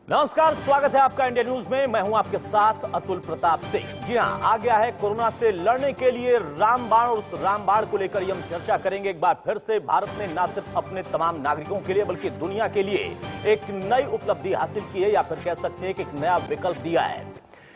नमस्कार, स्वागत है आपका इंडिया न्यूज में। मैं हूं आपके साथ अतुल प्रताप सिंह। जी हां, आ गया है कोरोना से लड़ने के लिए रामबाण, और उस रामबाण को लेकर हम चर्चा करेंगे। एक बार फिर से भारत ने न सिर्फ अपने तमाम नागरिकों के लिए बल्कि दुनिया के लिए एक नई उपलब्धि हासिल की है, या फिर कह सकते हैं कि एक नया विकल्प दिया है।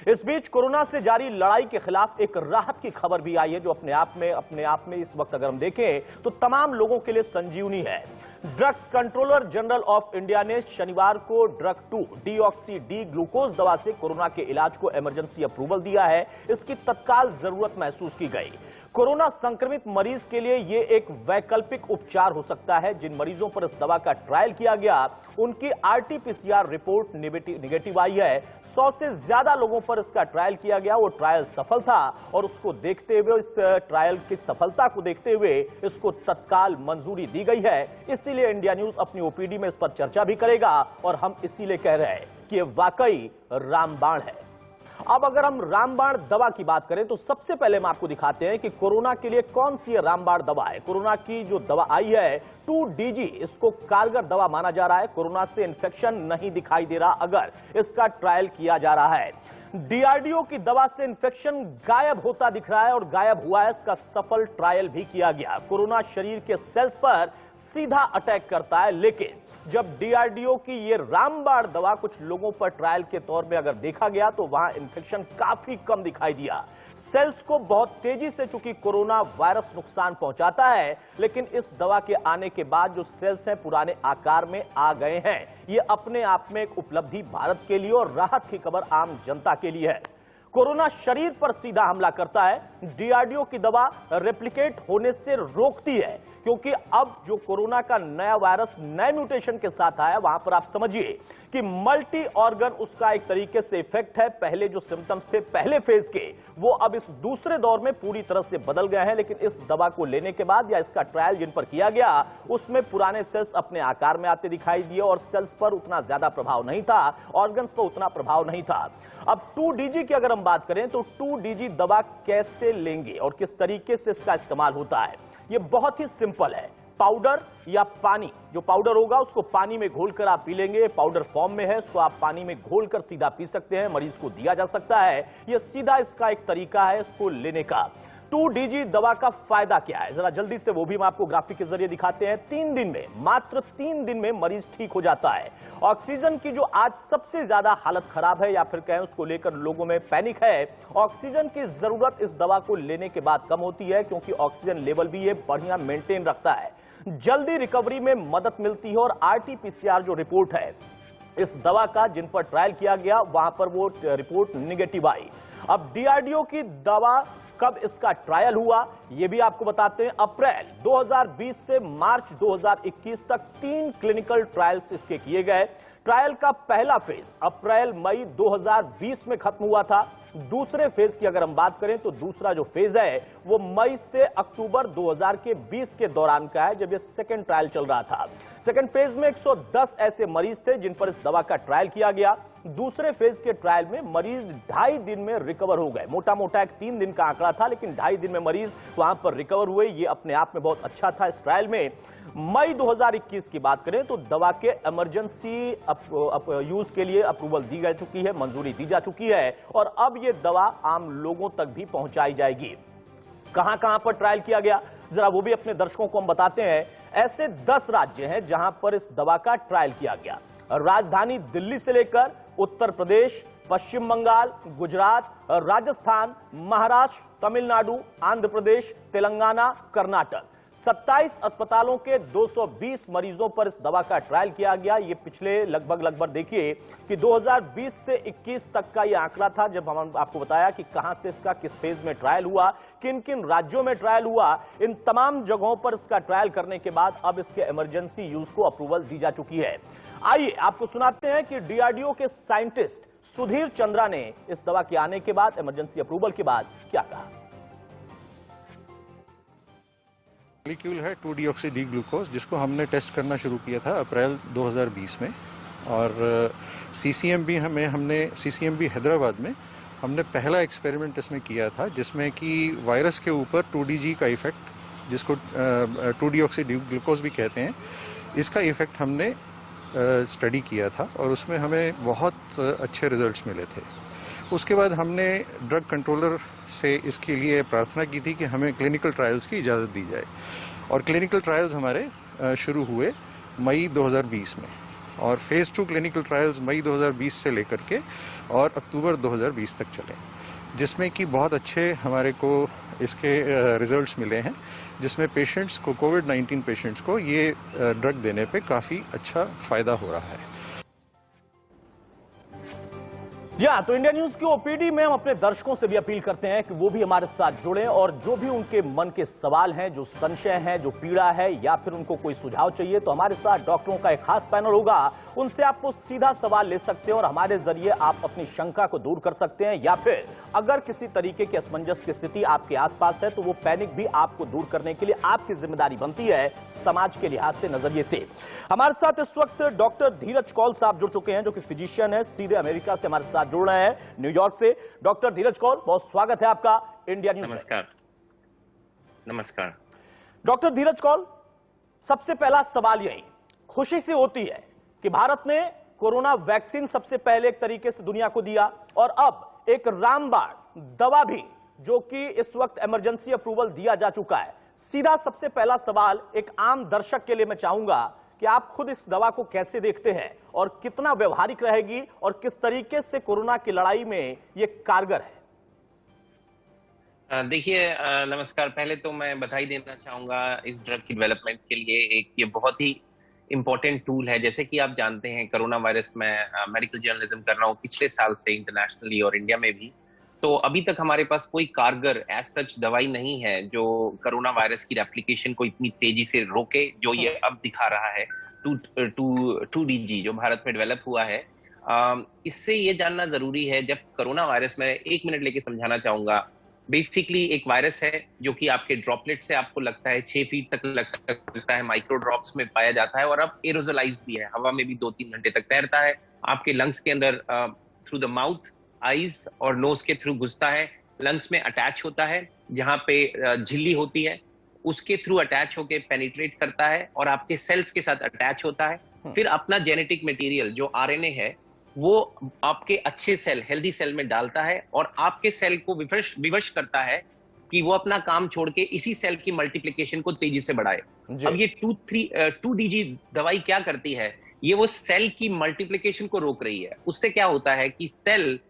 इस बीच कोरोना से जारी लड़ाई के खिलाफ एक राहत की खबर भी आई है, जो अपने आप में इस वक्त अगर हम देखें तो तमाम लोगों के लिए संजीवनी है। Drugs controller general of India ने शनिवार को ड्रग 2 डीऑक्सी डी ग्लूकोज दवा से कोरोना के इलाज को इमरजेंसी अप्रूवल दिया है। इसकी तत्काल जरूरत महसूस की गई। कोरोना संक्रमित मरीज के लिए यह एक वैकल्पिक उपचार हो सकता है। जिन मरीजों पर इस दवा का ट्रायल किया गया उनकी आरटीपीसीआर रिपोर्ट निगेटिव आई है। 100 से ज्यादा लोगों पर इसका ट्रायल किया गया, वो ट्रायल सफल था, और उसको देखते हुए, इस ट्रायल की सफलता को देखते हुए इसको तत्काल मंजूरी दी गई है। इसीलिए इंडिया न्यूज अपनी ओपीडी में इस पर चर्चा भी करेगा, और हम इसीलिए कह रहे हैं कि यह वाकई रामबाण है। अब अगर हम रामबाण दवा की बात करें तो सबसे पहले हम आपको दिखाते हैं कि कोरोना के लिए कौन सी रामबाण दवा है। कोरोना की जो दवा आई है 2DG, इसको कारगर दवा माना जा रहा है। कोरोना से इंफेक्शन नहीं दिखाई दे रहा अगर इसका ट्रायल किया जा रहा है। डीआरडीओ की दवा से इंफेक्शन गायब होता दिख रहा है, और गायब हुआ है। इसका सफल ट्रायल भी किया गया। कोरोना शरीर के सेल्स पर सीधा अटैक करता है, लेकिन जब डीआरडीओ की ये रामबाण दवा कुछ लोगों पर ट्रायल के तौर में अगर देखा गया तो वहां इंफेक्शन काफी कम दिखाई दिया। सेल्स को बहुत तेजी से, चूंकि कोरोना वायरस नुकसान पहुंचाता है, लेकिन इस दवा के आने के बाद जो सेल्स हैं पुराने आकार में आ गए हैं। ये अपने आप में एक उपलब्धि भारत के लिए और राहत की खबर आम जनता के लिए है। कोरोना शरीर पर सीधा हमला करता है। डीआरडीओ की दवा रेप्लिकेट होने से रोकती है, क्योंकि अब जो कोरोना का नया वायरस नए म्यूटेशन के साथ आया, वहां पर आप समझिए कि मल्टी ऑर्गन उसका एक तरीके से इफेक्ट है। पहले जो सिम्टम्स थे पहले फेज के, वो अब इस दूसरे दौर में पूरी तरह से बदल गए हैं। लेकिन इस दवा को लेने के बाद या इसका ट्रायल जिन पर किया गया, उसमें पुराने सेल्स अपने आकार में आते दिखाई दिए, और सेल्स पर उतना ज्यादा प्रभाव नहीं था, ऑर्गन्स पर उतना प्रभाव नहीं था। अब 2DG की अगर हम बात करें तो 2DG दवा कैसे लेंगे और किस तरीके से इसका इस्तेमाल होता है, यह बहुत ही सिंपल है। पाउडर या पानी, जो पाउडर होगा उसको पानी में घोलकर आप पी लेंगे। पाउडर फॉर्म में है, उसको आप पानी में घोलकर सीधा पी सकते हैं, मरीज को दिया जा सकता है। यह सीधा इसका एक तरीका है इसको लेने का। 2DG दवा का फायदा क्या है, जरा जल्दी से वो भी हम आपको ग्राफिक के जरिए दिखाते हैं। 3 दिन में, मात्र 3 दिन में मरीज ठीक हो जाता है। ऑक्सीजन की जो आज सबसे ज्यादा हालत खराब है, या फिर कहें उसको लेकर लोगों में पैनिक है, ऑक्सीजन की जरूरत इस दवा को लेने के बाद कम होती है, क्योंकि ऑक्सीजन लेवल भी ये बढ़िया मेंटेन रखता है। जल्दी रिकवरी में मदद मिलती है, और आरटीपीसीआर जो रिपोर्ट है इस दवा का जिन पर ट्रायल किया गया वहां पर वो रिपोर्ट निगेटिव आई। अब डीआरडीओ की दवा कब इसका ट्रायल हुआ यह भी आपको बताते हैं। अप्रैल 2020 से मार्च 2021 तक 3 क्लिनिकल ट्रायल्स इसके किए गए। ट्रायल का पहला फेज अप्रैल मई 2020 में खत्म हुआ था। दूसरे फेज की अगर हम बात करें तो दूसरा जो फेज है वो मई से अक्टूबर 2020 के दौरान का है, जब ये सेकंड ट्रायल चल रहा था। सेकंड फेज में 110 ऐसे मरीज थे जिन पर इस दवा का ट्रायल किया गया। दूसरे फेज के ट्रायल में मरीज 2.5 दिन में रिकवर हो गए। मोटा मोटा एक 3 दिन का आंकड़ा था, लेकिन 2.5 दिन में मरीज वहां पर रिकवर हुए। ये अपने आप में बहुत अच्छा था इस ट्रायल में। मई 2021 की बात करें तो दवा के इमरजेंसी यूज के लिए अप्रूवल दी जा चुकी है, मंजूरी दी जा चुकी है, और अब ये दवा आम लोगों तक भी पहुंचाई जाएगी। कहां कहां पर ट्रायल किया गया, जरा वो भी अपने दर्शकों को हम बताते हैं। ऐसे 10 राज्य हैं जहां पर इस दवा का ट्रायल किया गया। राजधानी दिल्ली से लेकर उत्तर प्रदेश, पश्चिम बंगाल, गुजरात, राजस्थान, महाराष्ट्र, तमिलनाडु, आंध्र प्रदेश, तेलंगाना, कर्नाटक, 27 अस्पतालों के 220 मरीजों पर इस दवा का ट्रायल किया गया। ये पिछले लगभग देखिए कि 2020 से 21 तक का ये आंकड़ा था, जब हम आपको बताया कि कहां से इसका किस फेज में ट्रायल हुआ, किन किन राज्यों में ट्रायल हुआ। इन तमाम जगहों पर इसका ट्रायल करने के बाद अब इसके इमरजेंसी यूज को अप्रूवल दी जा चुकी है। आइए आपको सुनाते हैं कि डीआरडीओ के साइंटिस्ट सुधीर चंद्रा ने इस दवा के आने के बाद, इमरजेंसी अप्रूवल के बाद क्या कहा। मॉलिक्यूल है 2-डीऑक्सी डी ग्लूकोज, जिसको हमने टेस्ट करना शुरू किया था अप्रैल 2020 में, और सीसीएमबी हैदराबाद में हमने पहला एक्सपेरिमेंट इसमें किया था, जिसमें कि वायरस के ऊपर 2DG का इफेक्ट, जिसको 2-डीऑक्सी डी ग्लूकोज भी कहते हैं, इसका इफेक्ट हमने स्टडी किया था और उसमें हमें बहुत अच्छे रिजल्ट्स मिले थे। उसके बाद हमने ड्रग कंट्रोलर से इसके लिए प्रार्थना की थी कि हमें क्लिनिकल ट्रायल्स की इजाज़त दी जाए और क्लिनिकल ट्रायल्स हमारे शुरू हुए मई 2020 में और फेज़ 2 क्लिनिकल ट्रायल्स मई 2020 से लेकर के और अक्टूबर 2020 तक चले, जिसमें कि बहुत अच्छे हमारे को इसके रिजल्ट्स मिले हैं, जिसमें पेशेंट्स को कोविड-19 पेशेंट्स को ये ड्रग देने पे काफ़ी अच्छा फ़ायदा हो रहा है। जी हाँ, तो इंडिया न्यूज की ओपीडी में हम अपने दर्शकों से भी अपील करते हैं कि वो भी हमारे साथ जुड़ें और जो भी उनके मन के सवाल हैं, जो संशय हैं, जो पीड़ा है या फिर उनको कोई सुझाव चाहिए तो हमारे साथ डॉक्टरों का एक खास पैनल होगा। उनसे आप वो सीधा सवाल ले सकते हैं और हमारे जरिए आप अपनी शंका को दूर कर सकते हैं या फिर अगर किसी तरीके की असमंजस की स्थिति आपके आसपास है तो वो पैनिक भी आपको दूर करने के लिए आपकी जिम्मेदारी बनती है समाज के लिहाज से, नजरिए से। हमारे साथ इस वक्त डॉक्टर धीरज कौल साहब जुड़ चुके हैं जो कि फिजिशियन है, सीधे अमेरिका से हमारे साथ जुड़ रहे हैं, न्यूयॉर्क से। डॉक्टर धीरज कौल, बहुत स्वागत है आपका इंडिया न्यूज। नमस्कार। नमस्कार डॉक्टर धीरज कौल, सबसे पहला सवाल यही, खुशी से होती है कि भारत ने कोरोना वैक्सीन सबसे पहले एक तरीके से दुनिया को दिया और अब एक रामबाण दवा भी जो कि इस वक्त इमरजेंसी अप्रूवल दिया जा चुका है। सीधा सबसे पहला सवाल एक आम दर्शक के लिए मैं चाहूंगा कि आप खुद इस दवा को कैसे देखते हैं और कितना व्यवहारिक रहेगी और किस तरीके से कोरोना की लड़ाई में ये कारगर है। देखिए, नमस्कार। पहले तो मैं बधाई देना चाहूंगा इस ड्रग की डेवलपमेंट के लिए। एक ये बहुत ही इंपॉर्टेंट टूल है। जैसे कि आप जानते हैं, कोरोना वायरस में मेडिकल जर्नलिज्म कर रहा हूँ पिछले साल से इंटरनेशनली और इंडिया में भी, तो अभी तक हमारे पास कोई कारगर एज सच दवाई नहीं है जो कोरोना वायरस की रेप्लिकेशन को इतनी तेजी से रोके जो ये अब दिखा रहा है 2DG जो भारत में डेवलप हुआ है। इससे ये जानना जरूरी है, जब कोरोना वायरस में 1 मिनट लेके समझाना चाहूंगा। बेसिकली एक वायरस है जो कि आपके ड्रॉपलेट से आपको लगता है 6 फीट तक लग सकता है, माइक्रो ड्रॉप्स में पाया जाता है और अब एरोजोलाइज्ड भी है, हवा में भी 2-3 घंटे तक तैरता है, आपके लंग्स के अंदर थ्रू द माउथ, आईज और नोज के थ्रू घुसता है, लंग्स में अटैच होता है, जहां पे झिल्ली होती है उसके थ्रू अटैच होके पेनिट्रेट करता है और आपके सेल्स के साथ अटैच होता है। फिर अपना जेनेटिक मटेरियल जो आरएनए है वो आपके अच्छे सेल, हेल्दी सेल में डालता है और आपके सेल को विवश करता है कि वो अपना काम छोड़ के इसी सेल की मल्टीप्लिकेशन को तेजी से बढ़ाए। अब ये 2DG दवाई क्या करती है, ये वो सेल की मल्टीप्लिकेशन को रोक रही है। उससे क्या होता है कि सेल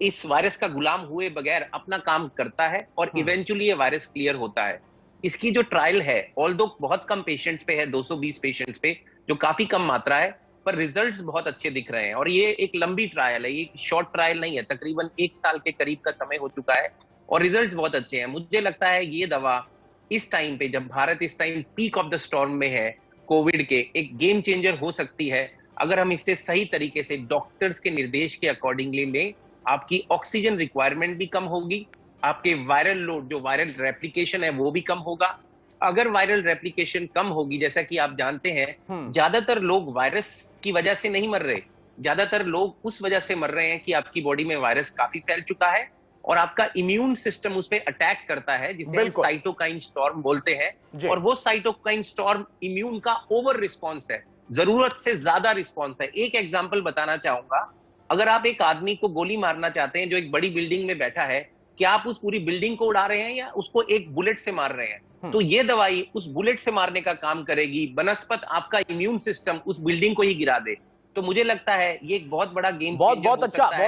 इस वायरस का गुलाम हुए बगैर अपना काम करता है और इवेंचुअली ये वायरस क्लियर होता है। इसकी जो ट्रायल है, ऑल्दो बहुत कम पेशेंट्स पे है, 220 पेशेंट्स पे, जो काफी कम मात्रा है, पर रिजल्ट्स बहुत अच्छे दिख रहे हैं। और ये एक लंबी ट्रायल है, ये शॉर्ट ट्रायल नहीं है, तकरीबन 1 साल के करीब का समय हो चुका है और रिजल्ट्स बहुत अच्छे हैं। मुझे लगता है ये दवा इस टाइम पे, जब भारत इस time peak of the storm में है कोविड के, एक गेम चेंजर हो सकती है अगर हम इसे सही तरीके से डॉक्टर्स के निर्देश के अकॉर्डिंगली लें। आपकी ऑक्सीजन रिक्वायरमेंट भी कम होगी, आपके वायरल लोड, जो वायरल रेप्लिकेशन है वो भी कम होगा। अगर वायरल रेप्लिकेशन कम होगी, जैसा कि आप जानते हैं, ज्यादातर लोग वायरस की वजह से नहीं मर रहे, ज्यादातर लोग उस वजह से मर रहे हैं कि आपकी बॉडी में वायरस काफी फैल चुका है और आपका इम्यून सिस्टम उस पर अटैक करता है, जिसे हम साइटोकाइन स्टॉर्म बोलते हैं। और वो साइटोकाइन स्टॉर्म इम्यून का ओवर रिस्पॉन्स है, जरूरत से ज्यादा रिस्पॉन्स है। एक एग्जाम्पल बताना चाहूंगा, अगर आप एक आदमी को गोली मारना चाहते हैं जो एक बड़ी बिल्डिंग में बैठा है, क्या आप उस पूरी बिल्डिंग को उड़ा रहे हैं या उसको एक बुलेट से मार रहे हैं? तो ये दवाई उस बुलेट से मारने का काम करेगी, बनस्पत आपका इम्यून सिस्टम उस बिल्डिंग को ही गिरा दे। तो मुझे लगता है ये एक बहुत बड़ा गेम बहुत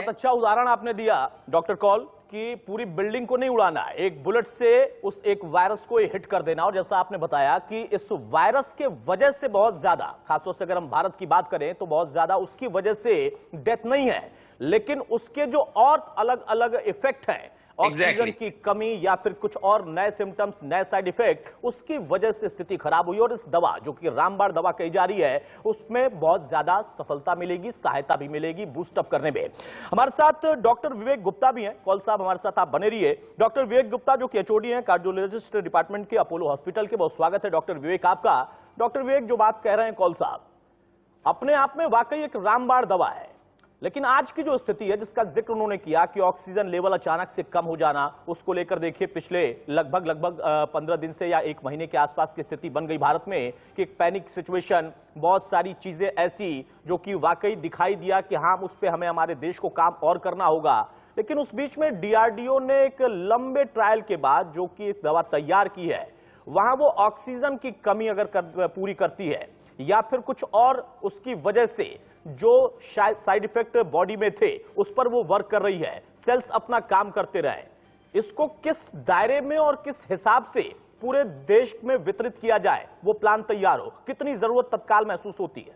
अच्छा उदाहरण आपने दिया डॉक्टर कौल कि पूरी बिल्डिंग को नहीं उड़ाना, एक बुलेट से उस एक वायरस को हिट कर देना। और जैसा आपने बताया कि इस वायरस के वजह से बहुत ज्यादा, खासतौर से अगर हम भारत की बात करें तो बहुत ज्यादा उसकी वजह से डेथ नहीं है, लेकिन उसके जो और अलग अलग इफेक्ट हैं, ऑक्सीजन की कमी या फिर कुछ और नए सिम्टम्स, नए साइड इफेक्ट, उसकी वजह से स्थिति खराब हुई। और इस दवा जो कि रामबाण दवा कही जा रही है उसमें बहुत ज्यादा सफलता मिलेगी, सहायता भी मिलेगी बूस्ट अप करने में। हमारे साथ डॉक्टर विवेक गुप्ता भी हैं। कौल साहब हमारे साथ आप बने रहिए। डॉक्टर विवेक गुप्ता जो कि एचओडी हैं कार्डियोलॉजिस्ट डिपार्टमेंट के अपोलो हॉस्पिटल के, बहुत स्वागत है डॉक्टर विवेक आपका। डॉक्टर विवेक, जो बात कह रहे हैं कौल साहब, अपने आप में वाकई एक रामबाण दवा है, लेकिन आज की जो स्थिति है जिसका जिक्र उन्होंने किया कि ऑक्सीजन लेवल अचानक से कम हो जाना, उसको लेकर देखिए पिछले लगभग 15 दिन से या 1 महीने के आसपास की स्थिति बन गई भारत में कि एक पैनिक सिचुएशन, बहुत सारी चीजें ऐसी जो कि वाकई दिखाई दिया कि हाँ उस पर हमें हमारे देश को काम और करना होगा। लेकिन उस बीच में डीआरडीओ ने एक लंबे ट्रायल के बाद जो कि एक दवा तैयार की है, वहां वो ऑक्सीजन की कमी अगर पूरी करती है या फिर कुछ और उसकी वजह से जो साइड इफेक्ट बॉडी में थे उस पर वो वर्क कर रही है, सेल्स अपना काम करते रहे, इसको किस दायरे में और किस हिसाब से पूरे देश में वितरित किया जाए, वो प्लान तैयार हो, कितनी जरूरत तत्काल महसूस होती है?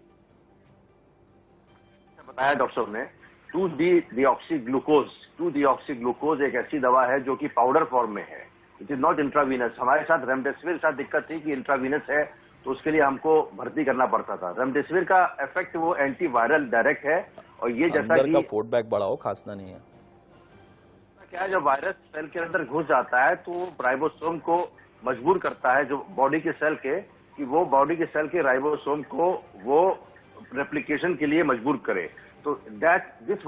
बताया डॉक्टर साहब ने, 2-deoxyglukose एक ऐसी दवा है जो कि पाउडर फॉर्म में है, इट इज नॉट इंट्रावीनस। हमारे साथ रेमडेसिविर के साथ दिक्कत थी कि इंट्रावीनस है तो उसके लिए हमको भर्ती करना पड़ता था। रेमडेसिविर का इफेक्ट वो एंटीवायरल डायरेक्ट है, और ये जैसा कि का फीडबैक बढ़ाओ, खांसना नहीं है। क्या है, जब वायरस सेल के अंदर घुस जाता है तो राइबोसोम को मजबूर करता है, जो बॉडी के सेल के, कि वो बॉडी के सेल के राइबोसोम को वो रेप्लिकेशन के लिए मजबूर करे। तो that this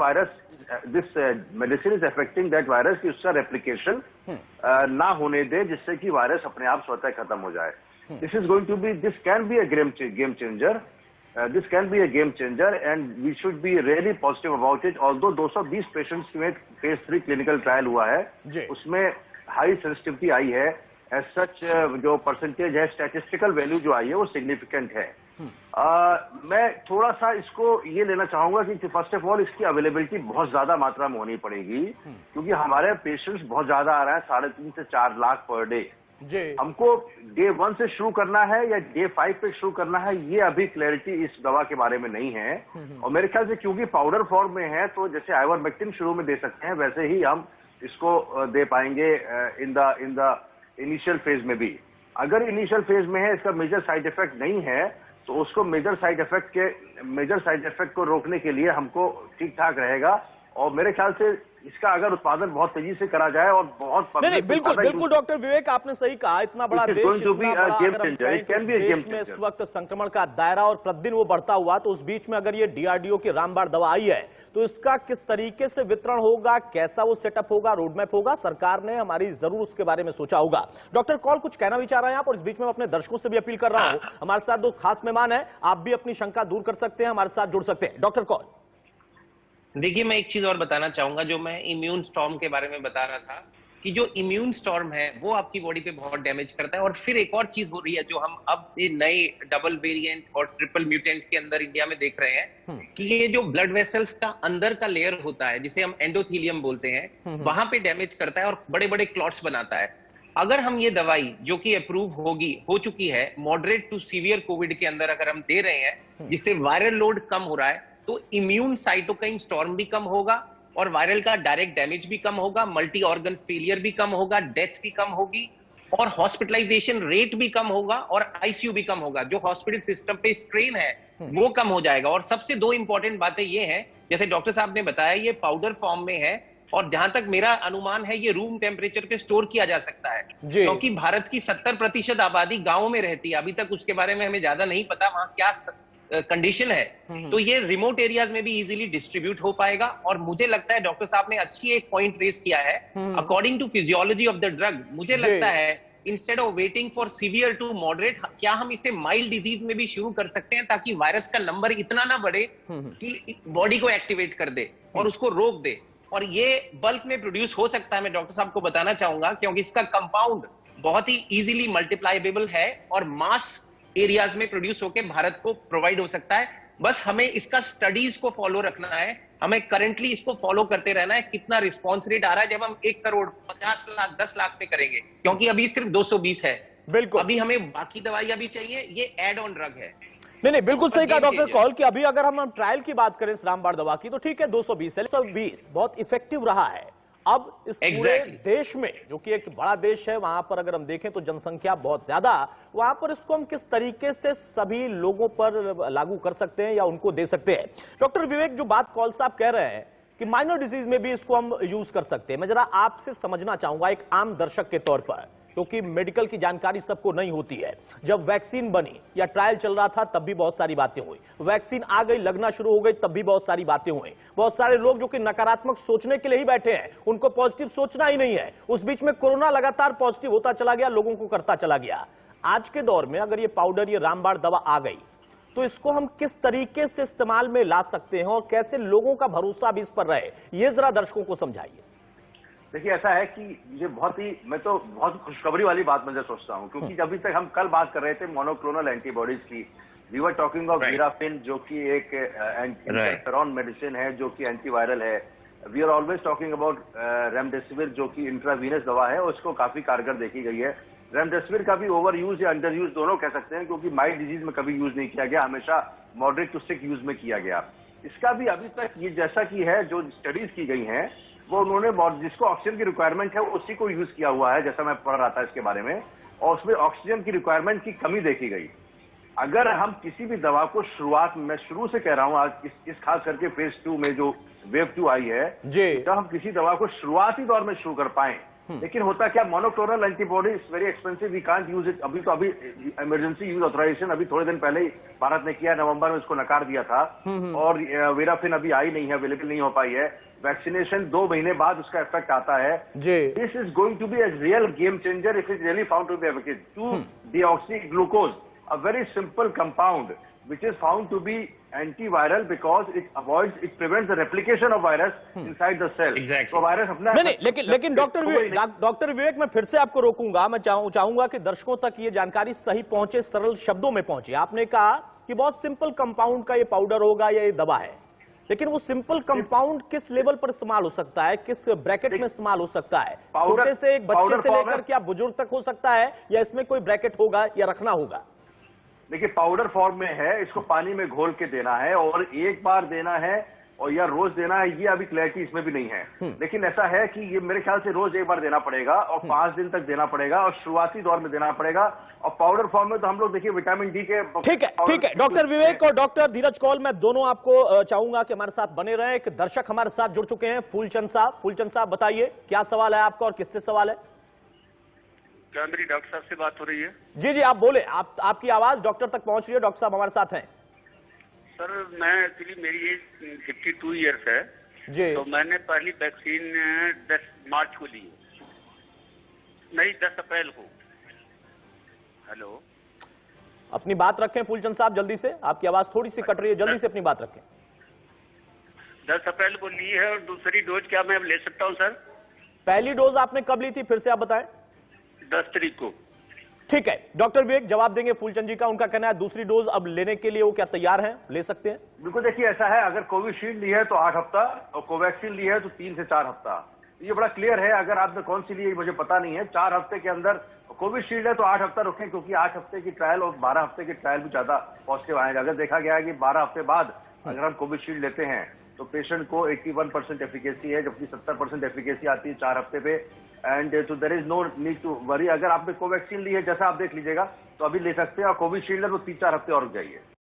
medicine is affecting that virus कि उसका रेप्लिकेशन ना होने दे, जिससे कि वायरस अपने आप स्वतः खत्म हो जाए। This can be a game changer. This can be a game changer, and we should be really positive about it. Although 220 patients में फेज 3 क्लिनिकल ट्रायल हुआ है, उसमें हाई सेंसिटिविटी आई है, एज सच जो परसेंटेज है, स्टैटिस्टिकल वैल्यू जो आई है वो सिग्निफिकेंट है। मैं थोड़ा सा इसको ये लेना चाहूंगा कि फर्स्ट ऑफ ऑल इसकी अवेलेबिलिटी बहुत ज्यादा मात्रा में होनी पड़ेगी, क्योंकि हमारे पेशेंट्स बहुत ज्यादा आ रहे हैं, 3.5 से 4 लाख पर डे। हमको डे 1 से शुरू करना है या डे 5 पे शुरू करना है, ये अभी क्लैरिटी इस दवा के बारे में नहीं है। और मेरे ख्याल से क्योंकि पाउडर फॉर्म में है, तो जैसे आइवरमेक्टिन शुरू में दे सकते हैं, वैसे ही हम इसको दे पाएंगे इन द इनिशियल फेज में भी। अगर इनिशियल फेज में है, इसका मेजर साइड इफेक्ट नहीं है, तो उसको मेजर साइड इफेक्ट को रोकने के लिए हमको ठीक ठाक रहेगा। और मेरे ख्याल से इसका अगर उत्पादन बहुत तेजी से करा जाए और बहुत नहीं, बिल्कुल डॉक्टर विवेक, आपने सही कहा, इतना बड़ा देश में इस वक्त संक्रमण का दायरा और प्रतिदिन वो बढ़ता हुआ, तो उस बीच में अगर ये डीआरडीओ की रामबाण दवा आई है तो इसका किस तरीके से वितरण होगा, कैसा वो सेटअप होगा, रोडमैप होगा, सरकार ने हमारी जरूर उसके बारे में सोचा होगा। डॉक्टर कौल, कुछ कहना भी चाह रहे हैं आप? और इस बीच में अपने दर्शकों से भी अपील कर रहा हूं, हमारे साथ 2 खास मेहमान है, आप भी अपनी शंका दूर कर सकते हैं, हमारे साथ जुड़ सकते हैं। डॉक्टर कौल। देखिए, मैं एक चीज और बताना चाहूंगा, जो मैं इम्यून स्टॉर्म के बारे में बता रहा था, कि जो इम्यून स्टॉर्म है वो आपकी बॉडी पे बहुत डैमेज करता है। और फिर एक और चीज हो रही है जो हम अब ये नए डबल वेरिएंट और ट्रिपल म्यूटेंट के अंदर इंडिया में देख रहे हैं, कि ये जो ब्लड वेसल्स का अंदर का लेयर होता है, जिसे हम एंडोथीलियम बोलते हैं, वहां पे डैमेज करता है और बड़े बड़े क्लॉट्स बनाता है। अगर हम ये दवाई जो कि अप्रूव हो चुकी है मॉडरेट टू सीवियर कोविड के अंदर अगर हम दे रहे हैं, जिससे वायरल लोड कम हो रहा है, तो इम्यून साइटोकाइन स्टॉर्म भी कम होगा और वायरल का डायरेक्ट डैमेज भी कम होगा, मल्टी ऑर्गन फेलियर भी कम होगा, डेथ भी कम होगी और हॉस्पिटलाइजेशन रेट भी कम होगा और आईसीयू भी कम होगा। जो हॉस्पिटल सिस्टम पे स्ट्रेन है वो कम हो जाएगा। और सबसे 2 इंपॉर्टेंट बातें ये हैं, जैसे डॉक्टर साहब ने बताया, ये पाउडर फॉर्म में है और जहां तक मेरा अनुमान है ये रूम टेम्परेचर पे स्टोर किया जा सकता है, क्योंकि भारत की 70% आबादी गांव में रहती है। अभी तक उसके बारे में हमें ज्यादा नहीं पता वहां क्या कंडीशन है, तो ये रिमोट एरियाज में भी इजीली डिस्ट्रीब्यूट हो पाएगा। और मुझे लगता है डॉक्टर साहब ने अच्छी एक पॉइंट रेज किया है, according to physiology of the drug, मुझे लगता है instead of waiting for severe to moderate, क्या हम इसे माइल्ड डिजीज में भी शुरू कर सकते हैं, ताकि वायरस का नंबर इतना ना बढ़े कि बॉडी को एक्टिवेट कर दे और उसको रोक दे। और ये बल्क में प्रोड्यूस हो सकता है, मैं डॉक्टर साहब को बताना चाहूंगा, क्योंकि इसका कंपाउंड बहुत ही इजीली मल्टीप्लाइबल है और मास एरियाज में प्रोड्यूस होकर भारत को प्रोवाइड हो सकता है। बस हमें इसका स्टडीज को फॉलो रखना है, हमें करंटली इसको फॉलो करते रहना है, कितना रिस्पॉन्स रेट आ रहा है जब हम 1 करोड़ 50 लाख 10 लाख पे करेंगे, क्योंकि अभी सिर्फ 220 है। बिल्कुल, अभी हमें बाकी दवाइयां भी चाहिए, ये एड ऑन ड्रग है। नहीं, बिल्कुल सही कहा डॉक्टर कौल कि अभी अगर हम ट्रायल की बात करें इस रामबाण दवा की, तो ठीक है 220 है, 220 बहुत इफेक्टिव रहा है। अब इस पूरे देश में, जो कि एक बड़ा देश है, वहां पर अगर हम देखें तो जनसंख्या बहुत ज्यादा, वहां पर इसको हम किस तरीके से सभी लोगों पर लागू कर सकते हैं या उनको दे सकते हैं? डॉक्टर विवेक, जो बात कौल साहब कह रहे हैं कि माइनर डिजीज में भी इसको हम यूज कर सकते हैं, मैं जरा आपसे समझना चाहूंगा एक आम दर्शक के तौर पर क्योंकि मेडिकल की जानकारी सबको नहीं होती है। जब वैक्सीन बनी या ट्रायल चल रहा था तब भी बहुत सारी बातें हुई, वैक्सीन आ गई, लगना शुरू हो गई, तब भी बहुत सारी बातें हुई। बहुत सारे लोग जो कि नकारात्मक सोचने के लिए ही बैठे हैं, उनको पॉजिटिव सोचना ही नहीं है। उस बीच में कोरोना लगातार पॉजिटिव होता चला गया, लोगों को करता चला गया। आज के दौर में अगर ये पाउडर, ये रामबाण दवा आ गई तो इसको हम किस तरीके से इस्तेमाल में ला सकते हैं और कैसे लोगों का भरोसा भी इस पर रहे, ये जरा दर्शकों को समझाइए। देखिए, ऐसा है कि ये मैं तो बहुत खुशखबरी वाली बात मुझे सोचता हूँ, क्योंकि अभी तक हम कल बात कर रहे थे मोनोक्लोनल एंटीबॉडीज की। We were talking of Virafin, जो कि एक इंटरफेरॉन मेडिसिन है, जो कि एंटीवायरल है। We are always talking about remdesivir, जो कि इंट्रावीनस दवा है, उसको काफी कारगर देखी गई है। रेमडेसिविर का भी ओवर यूज या अंडर यूज दोनों कह सकते हैं, क्योंकि माइल्ड डिजीज में कभी यूज नहीं किया गया, हमेशा मॉडरेट टू सिक यूज में किया गया। इसका भी अभी तक ये जैसा कि है, जो स्टडीज की गई हैं, वो उन्होंने जिसको ऑक्सीजन की रिक्वायरमेंट है उसी को यूज किया हुआ है, जैसा मैं पढ़ रहा था इसके बारे में, और उसमें ऑक्सीजन की रिक्वायरमेंट की कमी देखी गई। अगर हम किसी भी दवा को शुरुआत में, शुरू से कह रहा हूं, आज इस खास करके फेज 2 में जो वेव 2 आई है, जब हम किसी दवा को शुरुआती दौर में शुरू कर पाए, लेकिन होता क्या, monoclonal antibody is very expensive, we can't use it. अभी इमरजेंसी यूज ऑथराइजेशन अभी थोड़े दिन पहले ही भारत ने किया, नवंबर में इसको नकार दिया था, और वीराफिन अभी आई नहीं है, अवेलेबल नहीं हो पाई है। वैक्सीनेशन 2 महीने बाद उसका इफेक्ट आता है। This is going to be a real game changer if it really found to be efficacious. 2-deoxy-glucose, a very simple compound which is found to be antiviral because it prevents the replication of virus inside the cell. Exactly. तो virus अपना नहीं, लेकिन doctor विवेक, मैं फिर से आपको रोकूंगा। मैं चाहूंगा कि दर्शकों तक ये जानकारी सही पहुंचे, सरल शब्दों में पहुंचे। आपने कहा कि बहुत सिंपल कंपाउंड का ये पाउडर होगा या ये दवा है, लेकिन वो सिंपल कंपाउंड किस लेवल पर इस्तेमाल हो सकता है, किस ब्रैकेट में इस्तेमाल हो सकता है? छोटे से एक बच्चे से लेकर क्या बुजुर्ग तक हो सकता है, या इसमें कोई ब्रैकेट होगा या रखना होगा? देखिए, पाउडर फॉर्म में है, इसको पानी में घोल के देना है, और एक बार देना है और या रोज देना है, ये अभी क्लैरिटी इसमें भी नहीं है। लेकिन ऐसा है कि ये मेरे ख्याल से रोज एक बार देना पड़ेगा और 5 दिन तक देना पड़ेगा, और शुरुआती दौर में देना पड़ेगा। और पाउडर फॉर्म में तो हम लोग देखिए विटामिन डी के। ठीक है डॉक्टर विवेक और डॉक्टर धीरज कौल, मैं दोनों आपको चाहूंगा कि हमारे साथ बने रहें। एक दर्शक हमारे साथ जुड़ चुके हैं, फूलचंद साहब। फूलचंद साहब, बताइए क्या सवाल है आपका और किससे सवाल है? क्या मेरी डॉक्टर साहब से बात हो रही है? जी, आप बोले, आपकी आवाज डॉक्टर तक पहुंच रही है। डॉक्टर साहब हमारे साथ हैं। सर, मैं एक्चुअली मेरी एज 52 ईयर्स है जी। तो मैंने पहली वैक्सीन 10 मार्च को ली, नहीं 10 अप्रैल को। हेलो, अपनी बात रखें फूलचंद साहब, जल्दी से, आपकी आवाज थोड़ी सी कट रही है, जल्दी से अपनी बात रखें। 10 अप्रैल को ली है, और दूसरी डोज क्या मैं ले सकता हूं सर? पहली डोज आपने कब ली थी, फिर से आप बताएं। 10 तारीख को। ठीक है, डॉक्टर विवेक जवाब देंगे फूलचंद जी का। उनका कहना है दूसरी डोज अब लेने के लिए वो क्या तैयार हैं, ले सकते हैं? बिल्कुल, देखिए ऐसा है, अगर कोविशील्ड ली है तो 8 हफ्ता, और कोवैक्सीन ली है तो 3 से 4 हफ्ता। ये बड़ा क्लियर है। अगर आपने कौन सी ली है मुझे पता नहीं है। 4 हफ्ते के अंदर कोविशील्ड है तो 8 हफ्ता रुकें, क्योंकि 8 हफ्ते की ट्रायल और 12 हफ्ते की ट्रायल भी ज्यादा पॉजिटिव आएगा। अगर देखा गया है कि 12 हफ्ते बाद अगर हम कोविशील्ड लेते हैं तो पेशेंट को 81% एफिकेसी है, जबकि 70% एफिकेसी आती है 4 हफ्ते पे। एंड तो there is no need to worry. अगर आपने कोवैक्सीन ली है, जैसा आप देख लीजिएगा, तो अभी ले सकते हैं, और कोविशील्ड है तो 3-4 हफ्ते और रुक जाइए।